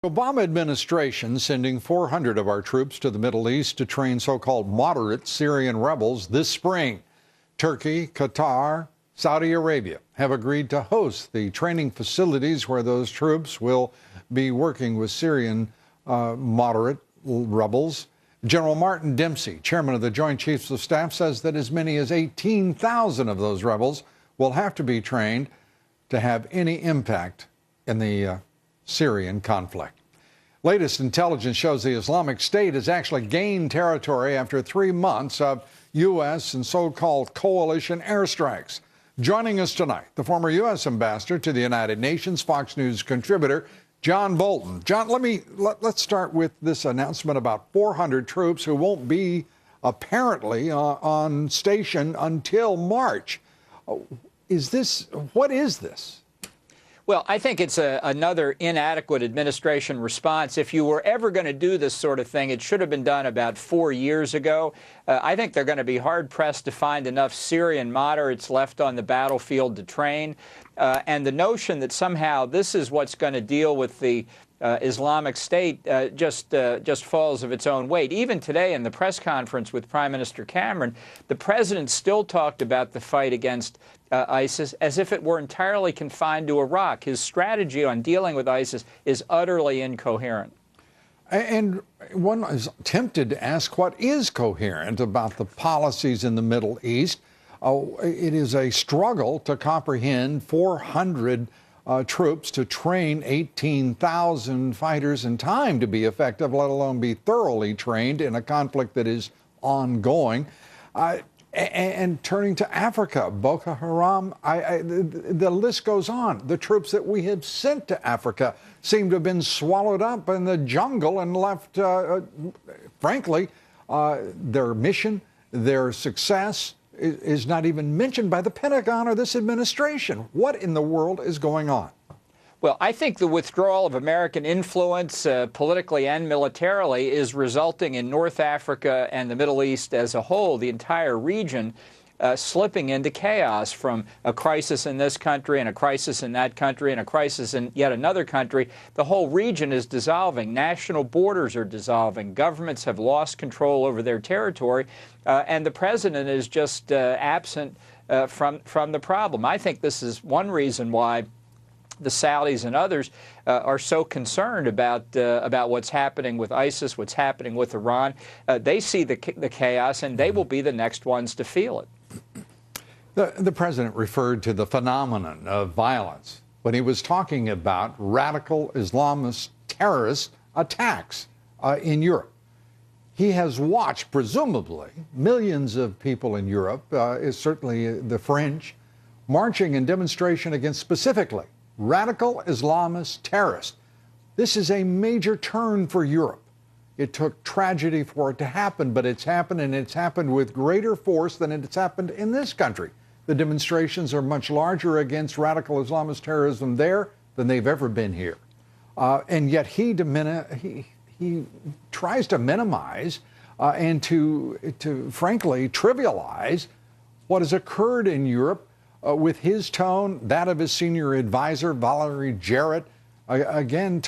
Obama administration sending 400 of our troops to the Middle East to train so-called moderate Syrian rebels this spring. Turkey, Qatar, Saudi Arabia have agreed to host the training facilities where those troops will be working with Syrian moderate rebels. General Martin Dempsey, chairman of the Joint Chiefs of Staff, says that as many as 18,000 of those rebels will have to be trained to have any impact in the Syrian conflict. Latest intelligence shows the Islamic State has actually gained territory after 3 months of U.S. and so-called coalition airstrikes. Joining us tonight, the former U.S. ambassador to the United Nations, Fox News contributor, John Bolton. John, let's start with this announcement about 400 troops who won't be apparently on station until March. What is this? Well, I think it's another inadequate administration response. If you were ever going to do this sort of thing, it should have been done about 4 years ago. I think they're going to be hard-pressed to find enough Syrian moderates left on the battlefield to train. And the notion that somehow this is what's going to deal with the Islamic State just falls of its own weight. Even today in the press conference with Prime Minister Cameron, the president still talked about the fight against ISIS as if it were entirely confined to Iraq. His strategy on dealing with ISIS is utterly incoherent. And one is tempted to ask what is coherent about the policies in the Middle East. It is a struggle to comprehend 400 troops to train 18,000 fighters in time to be effective, let alone be thoroughly trained in a conflict that is ongoing. And turning to Africa, Boko Haram, the list goes on. The troops that we have sent to Africa seem to have been swallowed up in the jungle and left, frankly, their mission, their success is not even mentioned by the Pentagon or this administration. What in the world is going on? Well, I think the withdrawal of American influence politically and militarily is resulting in North Africa and the Middle East as a whole, the entire region, slipping into chaos, from a crisis in this country and a crisis in that country and a crisis in yet another country. The whole region is dissolving. National borders are dissolving. Governments have lost control over their territory, and the president is just absent from the problem. I think this is one reason why the Saudis and others are so concerned about what's happening with ISIS, what's happening with Iran. They see the chaos, and they will be the next ones to feel it. The president referred to the phenomenon of violence when he was talking about radical Islamist terrorist attacks in Europe. He has watched, presumably, millions of people in Europe, certainly the French, marching in demonstration against specifically radical Islamist terrorists. This is a major turn for Europe. It took tragedy for it to happen, but it's happened, and it's happened with greater force than it's happened in this country. The demonstrations are much larger against radical Islamist terrorism there than they've ever been here. And yet he tries to minimize and to frankly trivialize what has occurred in Europe with his tone, that of his senior advisor, Valerie Jarrett, again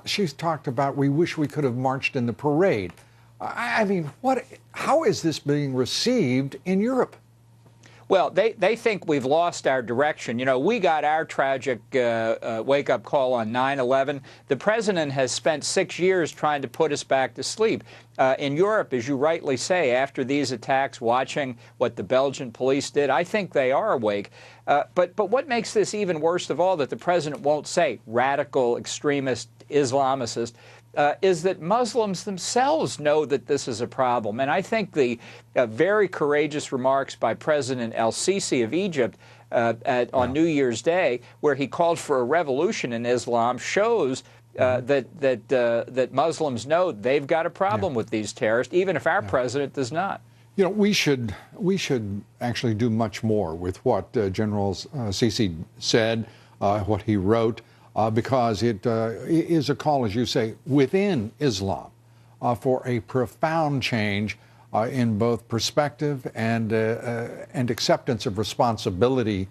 she's talked about, we wish we could have marched in the parade. I mean, how is this being received in Europe? Well, they think we've lost our direction. You know, we got our tragic wake-up call on 9/11. The president has spent 6 years trying to put us back to sleep. In Europe, as you rightly say, after these attacks, watching what the Belgian police did, I think they are awake. But what makes this even worse of all, that the president won't say radical, extremist, Islamicist, is that Muslims themselves know that this is a problem. And I think the very courageous remarks by President el-Sisi of Egypt on New Year's Day, where he called for a revolution in Islam, shows that Muslims know they've got a problem with these terrorists, even if our president does not. You know, we should actually do much more with what General Sisi said, what he wrote, because it is a call, as you say, within Islam for a profound change in both perspective and acceptance of responsibility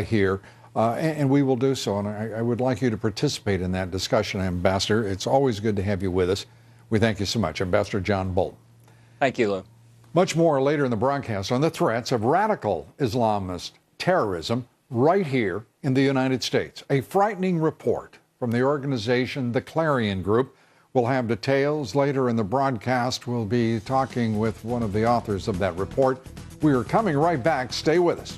here. And we will do so. And I would like you to participate in that discussion, Ambassador. It's always good to have you with us. We thank you so much, Ambassador John Bolton. Thank you, Lou. Much more later in the broadcast on the threats of radical Islamist terrorism right here in the United States. A frightening report from the organization, the Clarion Group. We'll have details later in the broadcast. We'll be talking with one of the authors of that report. We are coming right back. Stay with us.